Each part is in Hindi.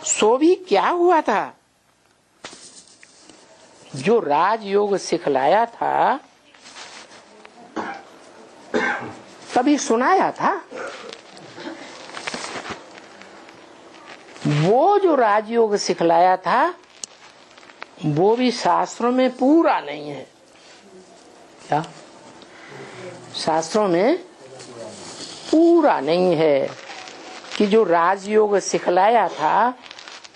सो भी क्या हुआ था, जो राजयोग सिखलाया था कभी सुनाया था? वो जो राजयोग सिखलाया था वो भी शास्त्रों में पूरा नहीं है। क्या शास्त्रों में पूरा नहीं है कि जो राजयोग सिखलाया था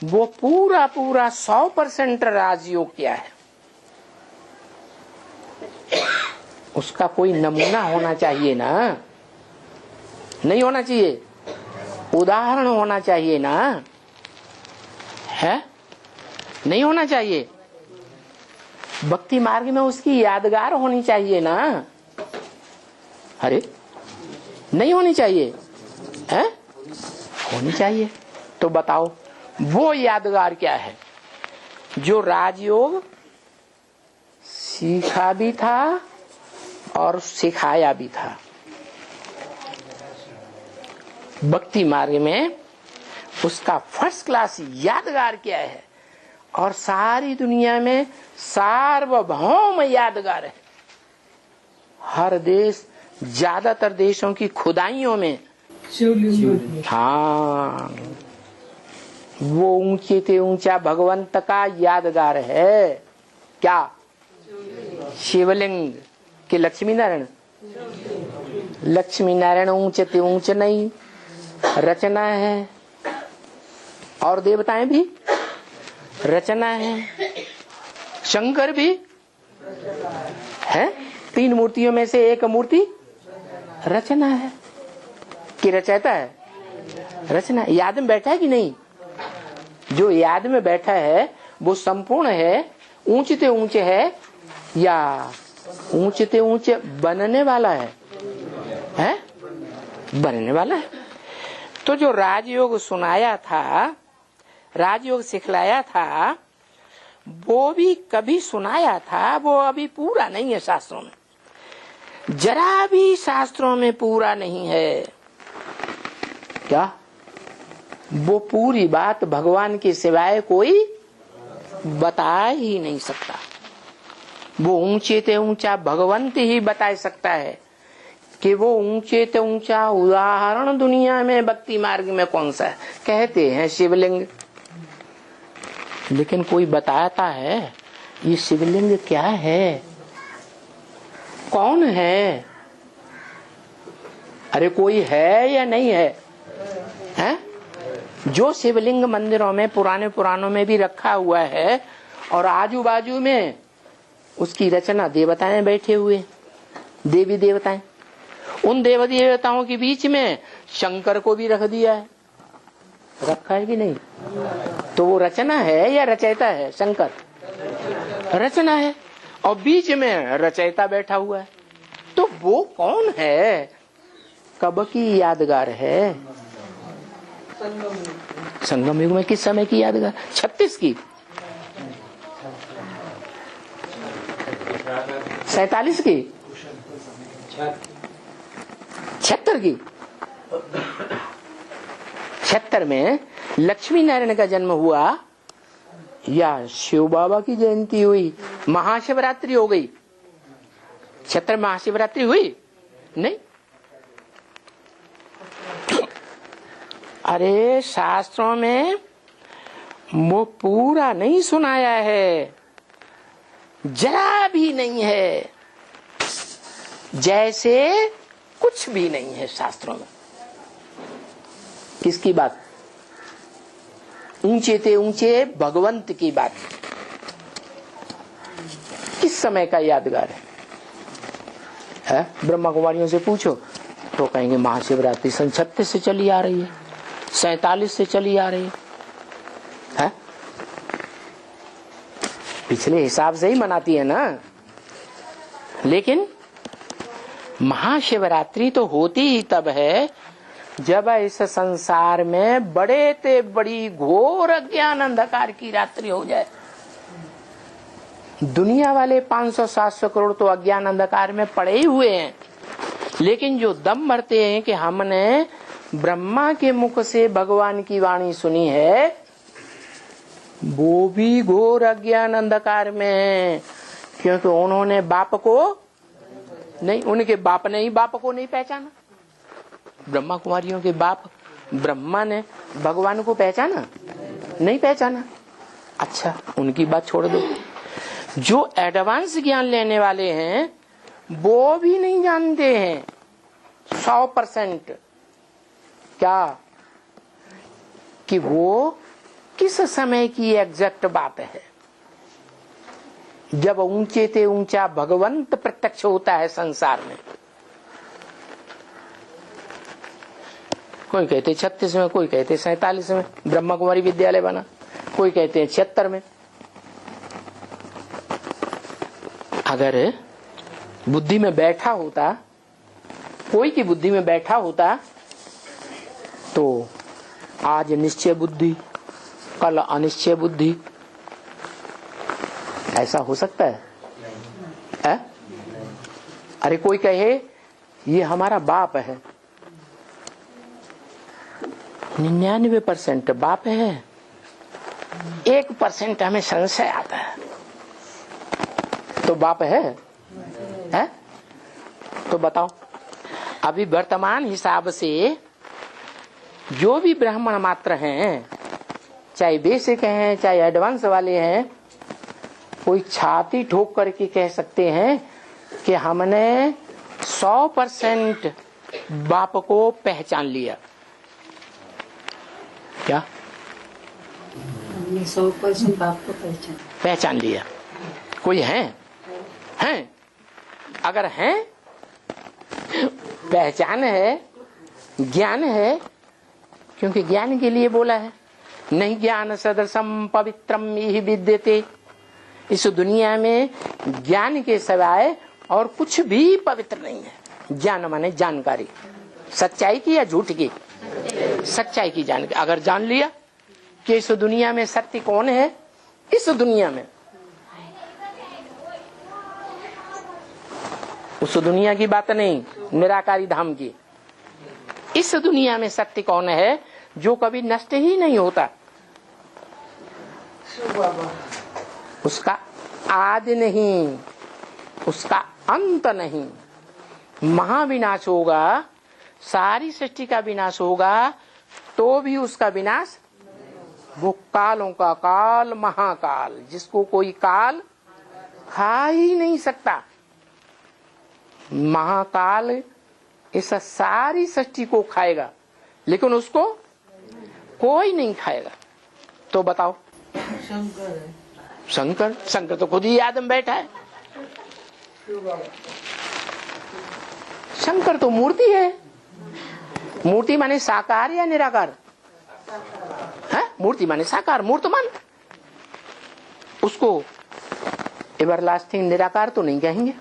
वो पूरा 100% राजयोग क्या है? उसका कोई नमूना होना चाहिए ना, नहीं होना चाहिए? उदाहरण होना चाहिए ना, है? नहीं होना चाहिए? भक्ति मार्ग में उसकी यादगार होनी चाहिए ना? अरे नहीं होनी चाहिए? है? होनी चाहिए। तो बताओ वो यादगार क्या है जो राजयोग सीखा भी था और सिखाया भी था? भक्ति मार्ग में उसका फर्स्ट क्लास यादगार क्या है और सारी दुनिया में सार्वभौम यादगार है। हर देश, ज्यादातर देशों की खुदाइयों में हाँ वो ऊंचे से ऊंचा भगवंत का यादगार है। क्या? शिवलिंग के लक्ष्मी नारायण? लक्ष्मी नारायण ऊंचे ते ऊंचे नहीं, रचना है। और देवताएं भी रचना है, शंकर भी है। 3 मूर्तियों में से एक मूर्ति रचना है कि रचयिता है? रचना। याद में बैठा है कि नहीं? जो याद में बैठा है वो संपूर्ण है, ऊंचे ते ऊंचे है या ऊंचे ते ऊंचे बनने वाला है? हैं? बनने वाला है। तो जो राजयोग सुनाया था, राजयोग सिखलाया था, वो भी कभी सुनाया था, वो अभी पूरा नहीं है शास्त्रों में। जरा भी शास्त्रों में पूरा नहीं है। क्या? वो पूरी बात भगवान के सिवाय कोई बता ही नहीं सकता। वो ऊंचे ते ऊंचा भगवंत ही बता सकता है कि वो ऊंचे ते ऊंचा उदाहरण दुनिया में भक्ति मार्ग में कौन सा है? कहते हैं शिवलिंग, लेकिन कोई बताता है ये शिवलिंग क्या है, कौन है? अरे कोई है या नहीं है? हैं? जो शिवलिंग मंदिरों में पुरानों में भी रखा हुआ है और आजू बाजू में उसकी रचना देवताएं बैठे हुए, देवी देवताएं। उन देवी देवताओं के बीच में शंकर को भी रख दिया है। रखा है कि नहीं? तो वो रचना है या रचयिता है? शंकर रचना है और बीच में रचयिता बैठा हुआ है। तो वो कौन है? कब की यादगार है? संगम युग में। किस समय की यादगार? 36 की, 47 की, 76 की। 76 में लक्ष्मी नारायण का जन्म हुआ या शिव बाबा की जयंती हुई, महाशिवरात्रि हो गई? 76 महाशिवरात्रि हुई? नहीं। अरे शास्त्रों में वो पूरा नहीं सुनाया है, जरा भी नहीं है, जैसे कुछ भी नहीं है शास्त्रों में। किसकी बात? ऊंचे ते ऊंचे भगवंत की बात। किस समय का यादगार है? ब्रह्मा कुमारियों से पूछो तो कहेंगे महाशिवरात्रि सन 36 से चली आ रही है, 47 से चली आ रही है? पिछले हिसाब से ही मनाती है ना। लेकिन महाशिवरात्रि तो होती ही तब है जब इस संसार में बड़े ते बड़ी घोर अज्ञान अंधकार की रात्रि हो जाए। दुनिया वाले 500-700 करोड़ तो अज्ञान अंधकार में पड़े ही हुए हैं, लेकिन जो दम भरते हैं कि हमने ब्रह्मा के मुख से भगवान की वाणी सुनी है, वो भी घोर अज्ञान अंधकार में है, क्योंकि उन्होंने बाप को नहीं, उनके बाप ने ही बाप को नहीं पहचाना। ब्रह्मा कुमारियों के बाप ब्रह्मा ने भगवान को पहचाना नहीं पहचाना। अच्छा, उनकी बात छोड़ दो। जो एडवांस ज्ञान लेने वाले हैं वो भी नहीं जानते हैं 100% क्या कि वो किस समय की एग्जैक्ट बात है जब ऊंचे से ऊंचा भगवंत प्रत्यक्ष होता है संसार में। कोई कहते 36 में, कोई कहते 47 में ब्रह्मा कुमारी विद्यालय बना, कोई कहते हैं 76 में। अगर बुद्धि में बैठा होता, कोई की बुद्धि में बैठा होता तो आज निश्चय बुद्धि, कल अनिश्चय बुद्धि, ऐसा हो सकता है? अरे कोई कहे ये हमारा बाप है, 99% बाप है, 1% हमें संशय आता है, तो बाप है? तो बताओ, अभी वर्तमान हिसाब से जो भी ब्राह्मण मात्र हैं, चाहे बेसिक हैं चाहे एडवांस वाले हैं, कोई छाती ठोक करके कह सकते हैं कि हमने 100% बाप को पहचान लिया। क्या 100% बाप को पहचान लिया? कोई है? अगर हैं, पहचान है, ज्ञान है, क्योंकि ज्ञान के लिए बोला है, नहीं ज्ञान सदृशम पवित्रम यही विद्यते। इस दुनिया में ज्ञान के सिवाय और कुछ भी पवित्र नहीं है। ज्ञान माने जानकारी, सच्चाई की या झूठ की? सच्चाई की जानकारी। अगर जान लिया कि इस दुनिया में सत्य कौन है, इस दुनिया में, उस दुनिया की बात नहीं, निराकारी धाम की, इस दुनिया में सत्य कौन है जो कभी नष्ट ही नहीं होता, उसका आदि नहीं, उसका अंत नहीं। महाविनाश होगा, सारी सृष्टि का विनाश होगा, तो भी उसका विनाश, वो कालों का काल, महाकाल, जिसको कोई काल खा ही नहीं सकता। महाकाल इस सारी सृष्टि को खाएगा, लेकिन उसको कोई नहीं खाएगा। तो बताओ, शंकर तो खुद ही आदम बैठा है। शंकर तो मूर्ति है। मूर्ति माने साकार या निराकार? है? मूर्ति माने साकार, मूर्तमान। उसको एवरलास्टिंग निराकार तो नहीं कहेंगे।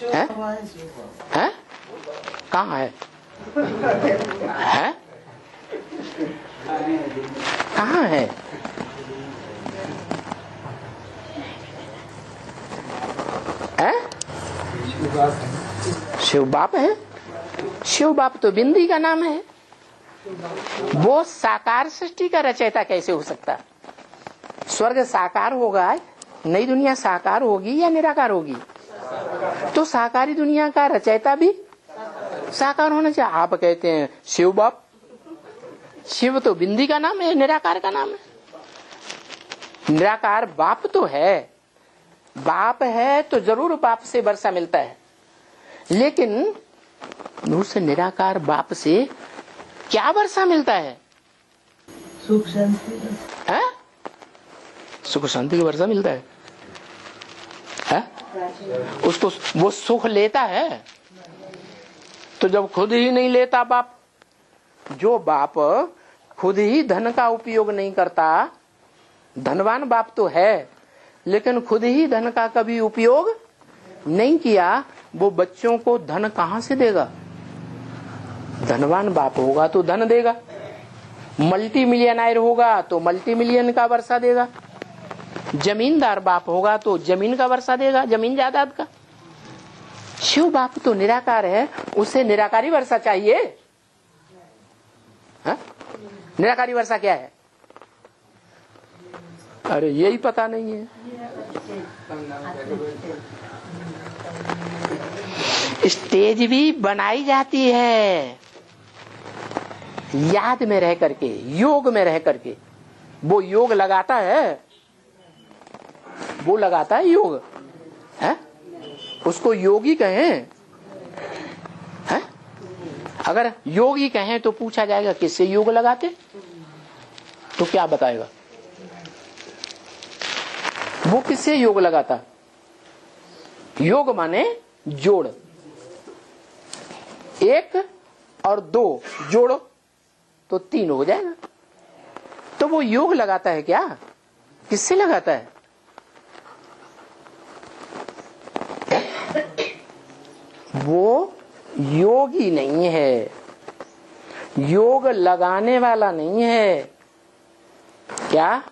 है? है? कहाँ है? है? कहाँ है? शिव बाप है। शिव बाप तो बिंदी का नाम है। वो साकार सृष्टि का रचयिता कैसे हो सकता? स्वर्ग साकार होगा, नई दुनिया साकार होगी या निराकार होगी? तो साकारी दुनिया का रचयिता भी साकार होना चाहिए। आप कहते हैं शिव बाप, शिव तो बिंदी का नाम है, निराकार का नाम है। निराकार बाप तो है, बाप है तो जरूर बाप से वर्षा मिलता है, लेकिन उस निराकार बाप से क्या वर्षा मिलता है? सुख शांति। है? सुख शांति की वर्षा मिलता है। उसको वो सुख लेता है, तो जब खुद ही नहीं लेता बाप, जो बाप खुद ही धन का उपयोग नहीं करता, धनवान बाप तो है लेकिन खुद ही धन का कभी उपयोग नहीं किया, वो बच्चों को धन कहां से देगा? धनवान बाप होगा तो धन देगा, मल्टी मिलियनर होगा तो मल्टी मिलियन का वर्षा देगा, जमींदार बाप होगा तो जमीन का वर्षा देगा, जमीन जायदाद का। शिव बाप तो निराकार है, उसे निराकारी वर्षा चाहिए। हा? निराकारी वर्षा क्या है? अरे यही पता नहीं है। स्टेज भी बनाई जाती है याद में रह करके, योग में रह करके। वो योग लगाता है, वो लगाता है योग है, उसको योगी कहें है? अगर योगी कहें तो पूछा जाएगा किससे योग लगाते, तो क्या बताएगा वो किससे योग लगाता। योग माने जोड़, 1 और 2 जोड़ो तो 3 हो जाएगा। तो वो योग लगाता है क्या, किससे लगाता है? वो योगी नहीं है, योग लगाने वाला नहीं है। क्या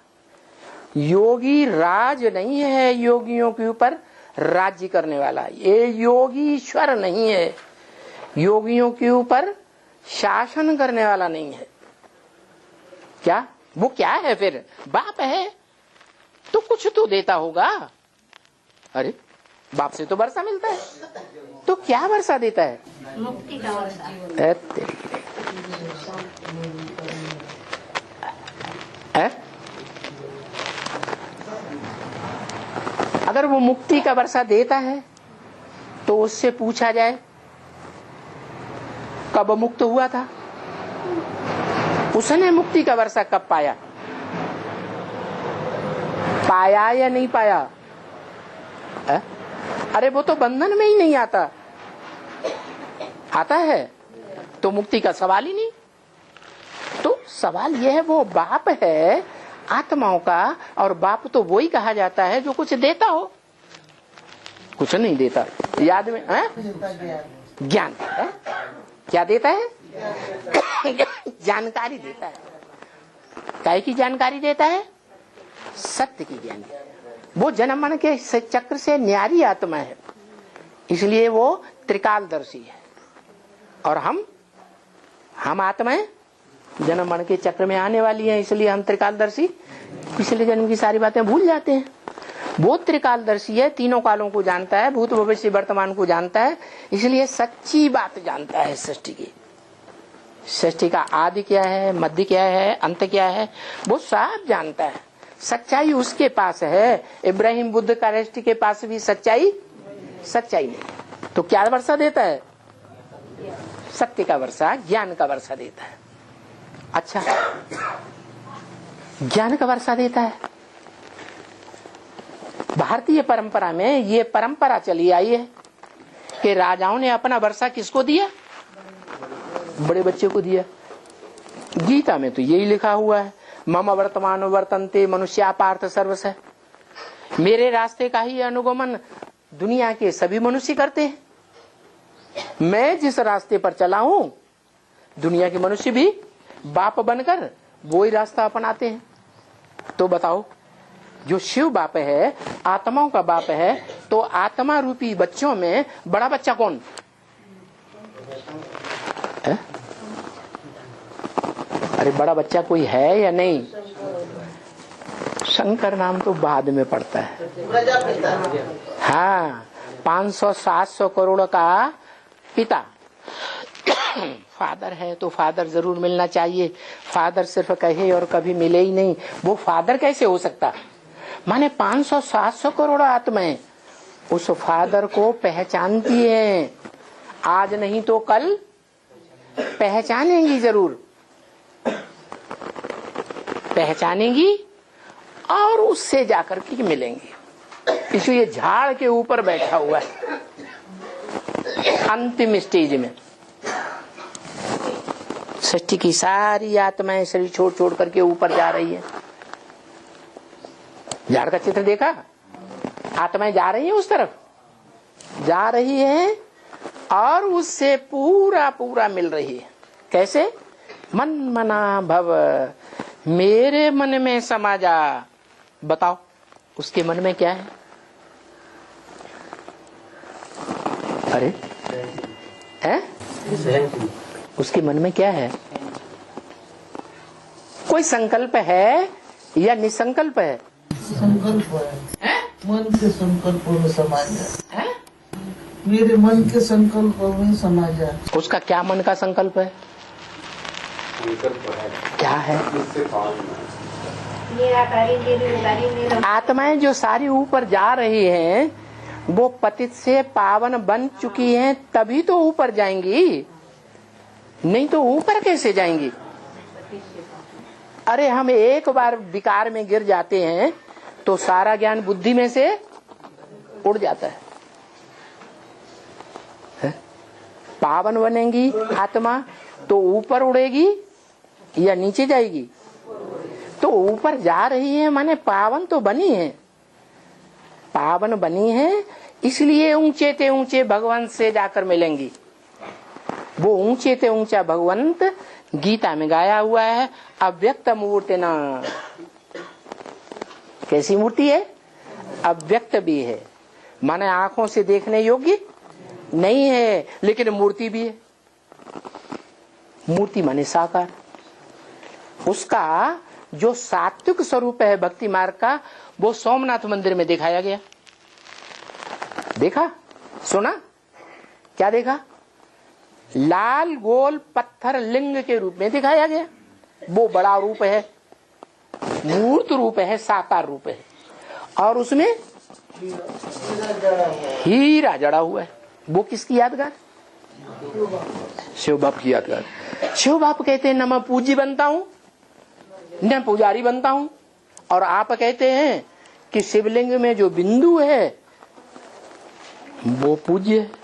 योगी राज नहीं है, योगियों के ऊपर राज्य करने वाला। ये योगी ईश्वर नहीं है, योगियों के ऊपर शासन करने वाला नहीं है। क्या वो क्या है फिर? बाप है तो कुछ तो देता होगा। अरे बाप से तो वर्षा मिलता है, तो क्या वर्षा देता है? मुक्ति का वर्षा। अगर वो मुक्ति का वर्षा देता है तो उससे पूछा जाए कब मुक्त हुआ था, उसने मुक्ति का वर्षा कब पाया, पाया या नहीं पाया? अरे वो तो बंधन में ही नहीं आता, आता है तो मुक्ति का सवाल ही नहीं। तो सवाल यह है, वो बाप है आत्माओं का, और बाप तो वही कहा जाता है जो कुछ देता हो, कुछ नहीं देता। याद में है? ज्ञान है? क्या देता है? जानकारी देता है। काय की जानकारी देता है? सत्य की ज्ञान। वो जन्म मरण के चक्र से न्यारी आत्मा है, इसलिए वो त्रिकालदर्शी है। और हम आत्माएं जन्म मरण के चक्र में आने वाली हैं, इसलिए हम त्रिकालदर्शी पिछले जन्म की सारी बातें भूल जाते हैं। वो त्रिकालदर्शी है, तीनों कालों को जानता है, भूत भविष्य वर्तमान को जानता है, इसलिए सच्ची बात जानता है सृष्टि की। सृष्टि का आदि क्या है, मध्य क्या है, अंत क्या है, वो सब जानता है। सच्चाई उसके पास है। इब्राहिम बुद्ध का सृष्टि के पास भी सच्चाई नहीं। तो क्या वर्षा देता है? सत्य का वर्षा, ज्ञान का वर्षा देता है। अच्छा, ज्ञान का वर्षा देता है। भारतीय परंपरा में ये परंपरा चली आई है कि राजाओं ने अपना वर्षा किसको दिया? बड़े बच्चे को दिया। गीता में तो यही लिखा हुआ है, मम वर्तमान वर्तन्ते मनुष्या पार्थ सर्वश। मेरे रास्ते का ही अनुगमन दुनिया के सभी मनुष्य करते हैं। मैं जिस रास्ते पर चला हूं, दुनिया के मनुष्य भी बाप बनकर वो ही रास्ता अपनाते हैं। तो बताओ, जो शिव बाप है, आत्माओं का बाप है, तो आत्मा रूपी बच्चों में बड़ा बच्चा कौन है? अरे बड़ा बच्चा कोई है या नहीं? शंकर नाम तो बाद में पड़ता है। हाँ, 500-700 करोड़ का पिता फादर है, तो फादर जरूर मिलना चाहिए। फादर सिर्फ कहे और कभी मिले ही नहीं, वो फादर कैसे हो सकता? माने 500-700 करोड़ आत्माएं उस फादर को पहचानती हैं। आज नहीं तो कल पहचानेंगी, जरूर पहचानेंगी और उससे जाकर के मिलेंगी। इसलिए झाड़ के ऊपर बैठा हुआ है अंतिम स्टेज में। सृष्टि की सारी आत्माएं शरीर छोड़ छोड़ करके ऊपर जा रही है। झाड़ का चित्र देखा? आत्माएं जा रही हैं उस तरफ, जा रही हैं और उससे पूरा पूरा मिल रही है। कैसे? मन मना भव, मेरे मन में समा जा। बताओ उसके मन में क्या है? अरे है? उसके मन में क्या है? कोई संकल्प है या निसंकल्प है? संकल्प है, हैं? मन के संकल्पों में समा जा, हैं? मेरे मन के संकल्पों में समा जा। उसका क्या मन का संकल्प है? क्या है? आत्माएं जो सारी ऊपर जा रही हैं, वो पतित से पावन बन चुकी हैं, तभी तो ऊपर जाएंगी, नहीं तो ऊपर कैसे जाएंगी? अरे हम एक बार विकार में गिर जाते हैं तो सारा ज्ञान बुद्धि में से उड़ जाता है। पावन बनेंगी आत्मा तो ऊपर उड़ेगी या नीचे जाएगी? तो ऊपर जा रही है, माने पावन तो बनी है, पावन बनी है, इसलिए ऊंचे ते ऊंचे भगवंत से जाकर मिलेंगी। वो ऊंचे ते ऊंचा भगवंत गीता में गाया हुआ है, अव्यक्त मूर्ति ना। कैसी मूर्ति है? अव्यक्त भी है, माने आंखों से देखने योग्य नहीं है, लेकिन मूर्ति भी है। मूर्ति माने साकार। उसका जो सात्विक स्वरूप है भक्ति मार्ग का, वो सोमनाथ मंदिर में दिखाया गया। देखा, सुना? क्या देखा? लाल गोल पत्थर लिंग के रूप में दिखाया गया। वो बड़ा रूप है, मूर्त रूप है, साकार रूप है, और उसमें हीरा जड़ा हुआ है। वो किसकी यादगार? शिव बाप की यादगार। शिव बाप कहते हैं न मैं पूजी बनता हूं न पुजारी बनता हूं, और आप कहते हैं कि शिवलिंग में जो बिंदु है वो पूज्य है।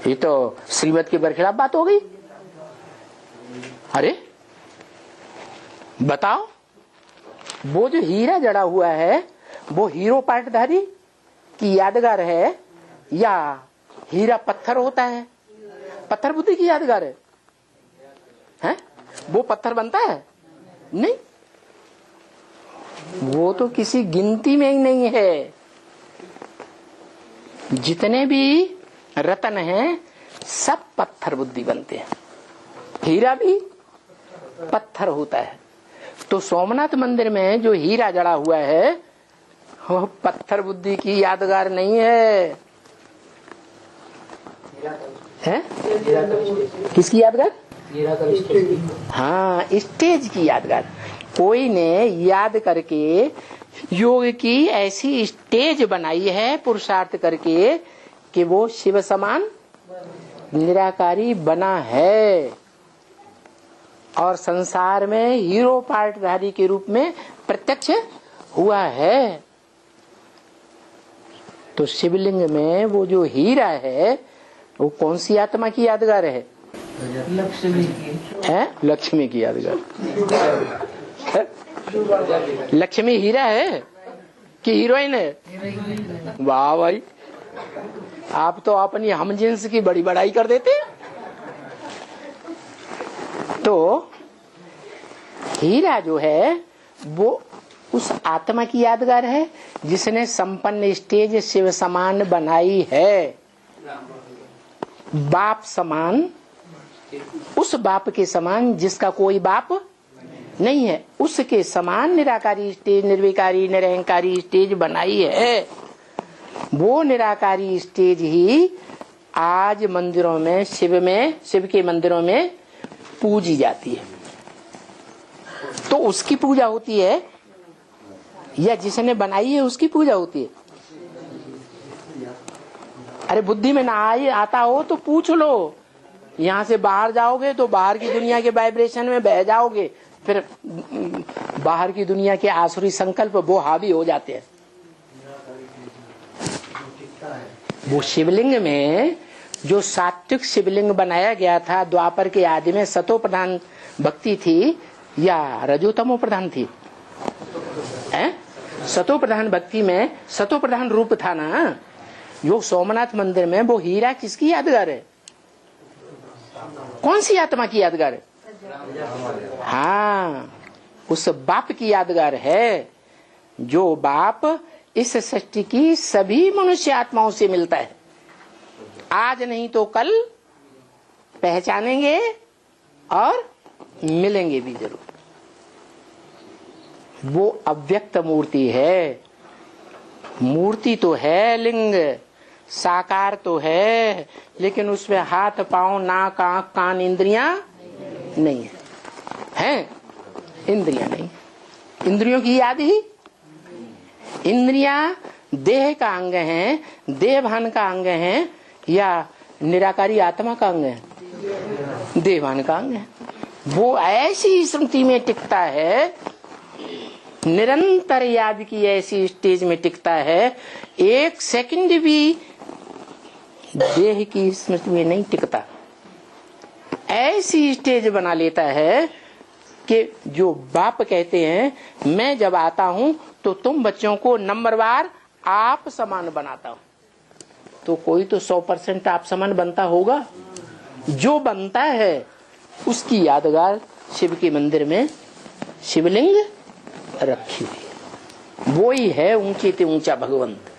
ये तो श्रीमत के बरखिलाफ बात हो गई। अरे बताओ, वो जो हीरा जड़ा हुआ है वो हीरो पाटधारी की यादगार है या हीरा पत्थर होता है? पत्थर बुद्धि की यादगार है, हैं? वो पत्थर बनता है? नहीं, वो तो किसी गिनती में ही नहीं है। जितने भी रत्न हैं सब पत्थर बुद्धि बनते हैं, हीरा भी पत्थर होता है। तो सोमनाथ मंदिर में जो हीरा जड़ा हुआ है वो पत्थर बुद्धि की यादगार नहीं है, है? किसकी यादगार? हाँ, स्टेज की यादगार। कोई ने याद करके योग की ऐसी स्टेज बनाई है पुरुषार्थ करके कि वो शिव समान निराकारी बना है और संसार में हीरो पाटधारी के रूप में प्रत्यक्ष हुआ है। तो शिवलिंग में वो जो हीरा है वो कौन सी आत्मा की यादगार है? लक्ष्मी की है, लक्ष्मी की यादगार है? लक्ष्मी हीरा है कि हीरोइन है? वाह भाई, आप तो अपनी हमजिन्स की बड़ी बड़ाई कर देते। तो हीरा जो है वो उस आत्मा की यादगार है जिसने संपन्न स्टेज शिव समान बनाई है, बाप समान, उस बाप के समान जिसका कोई बाप नहीं है, उसके समान निराकारी स्टेज, निर्विकारी निरहंकारी स्टेज बनाई है। वो निराकारी स्टेज ही आज मंदिरों में, शिव के मंदिरों में पूजी जाती है। तो उसकी पूजा होती है या जिसने बनाई है उसकी पूजा होती है? अरे बुद्धि में ना आता हो तो पूछ लो। यहाँ से बाहर जाओगे तो बाहर की दुनिया के वाइब्रेशन में बह जाओगे, फिर बाहर की दुनिया के आसुरी संकल्प वो हावी हो जाते हैं। वो शिवलिंग में जो सात्विक शिवलिंग बनाया गया था, द्वापर के आदि में सतो प्रधान भक्ति थी या रजोतमो प्रधान थी? सतो प्रधान भक्ति में सतो प्रधान रूप था ना। जो सोमनाथ मंदिर में वो हीरा किसकी यादगार है? कौन सी आत्मा की यादगार है? हाँ, उस बाप की यादगार है जो बाप इस सृष्टि की सभी मनुष्य आत्माओं से मिलता है। आज नहीं तो कल पहचानेंगे और मिलेंगे भी जरूर। वो अव्यक्त मूर्ति है। मूर्ति तो है लिंग, साकार तो है, लेकिन उसमें हाथ पांव नाक आंख कान इंद्रियां नहीं है, हैं? इंद्रियां नहीं। इंद्रियों की याद ही, इंद्रियां देह का अंग है, देह भान का अंग है, या निराकारी आत्मा का अंग है? देवान का अंग है। वो ऐसी स्मृति में टिकता है, निरंतर याद की ऐसी स्टेज में टिकता है, एक सेकंड भी देह की स्मृति में नहीं टिकता। ऐसी स्टेज बना लेता है कि जो बाप कहते हैं मैं जब आता हूं तो तुम बच्चों को नंबरवार आप समान बनाता हूं। तो कोई तो 100% आप समान बनता होगा। जो बनता है उसकी यादगार शिव के मंदिर में शिवलिंग रखी हुई है। वो ही है ऊंचे से ऊंचा भगवंत।